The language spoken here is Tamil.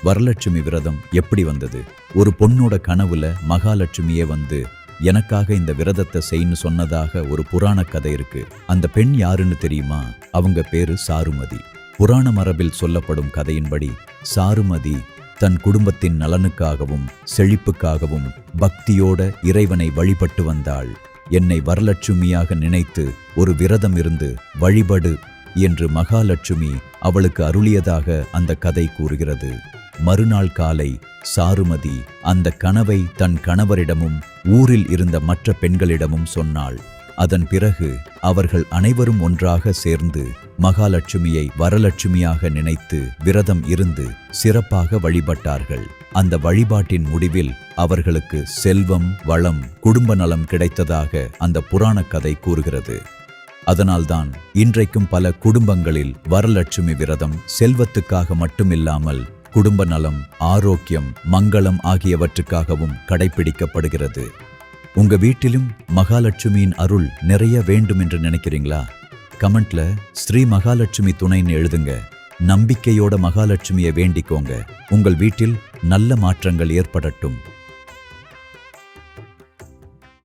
வரலட்சுமி விரதம் எப்படி வந்தது? ஒரு பொண்ணோட கனவுல மகாலட்சுமியே வந்து எனக்காக இந்த விரதத்தை செய்யு சொன்னதாக ஒரு புராண கதை இருக்கு. அந்த பெண் யாருன்னு தெரியுமா? அவங்க பேரு சாருமதி. புராண மரபில் சொல்லப்படும் கதையின்படி சாருமதி தன் குடும்பத்தின் நலனுக்காகவும் செழிப்புக்காகவும் பக்தியோட இறைவனை வழிபட்டு வந்தாள். என்னை வரலட்சுமியாக நினைத்து ஒரு விரதம் இருந்து வழிபடு என்று மகாலட்சுமி அவளுக்கு அருளியதாக அந்த கதை கூறுகிறது. மறுநாள் காலை சாருமதி அந்த கனவை தன் கணவரிடமும் ஊரில் இருந்த மற்ற பெண்களிடமும் சொன்னாள். அதன் பிறகு அவர்கள் அனைவரும் ஒன்றாக சேர்ந்து மகாலட்சுமியை வரலட்சுமியாக நினைத்து விரதம் இருந்து சிறப்பாக வழிபட்டார்கள். அந்த வழிபாட்டின் முடிவில் அவர்களுக்கு செல்வம், வளம், குடும்ப நலம் கிடைத்ததாக அந்த புராண கதை கூறுகிறது. அதனால்தான் இன்றைக்கும் பல குடும்பங்களில் வரலட்சுமி விரதம் செல்வத்துக்காக மட்டுமில்லாமல் குடும்ப நலம், ஆரோக்கியம், மங்களம் ஆகியவற்றுக்காகவும் கடைபிடிக்கப்படுகிறது. உங்க வீட்டிலும் மகாலட்சுமியின் அருள் நிறைய வேண்டும் என்று நினைக்கிறீங்களா? கமெண்ட்ல ஸ்ரீ மகாலட்சுமி துணைன்னு எழுதுங்க. நம்பிக்கையோட மகாலட்சுமியை வேண்டிக்கோங்க. உங்கள் வீட்டில் நல்ல மாற்றங்கள் ஏற்படட்டும்.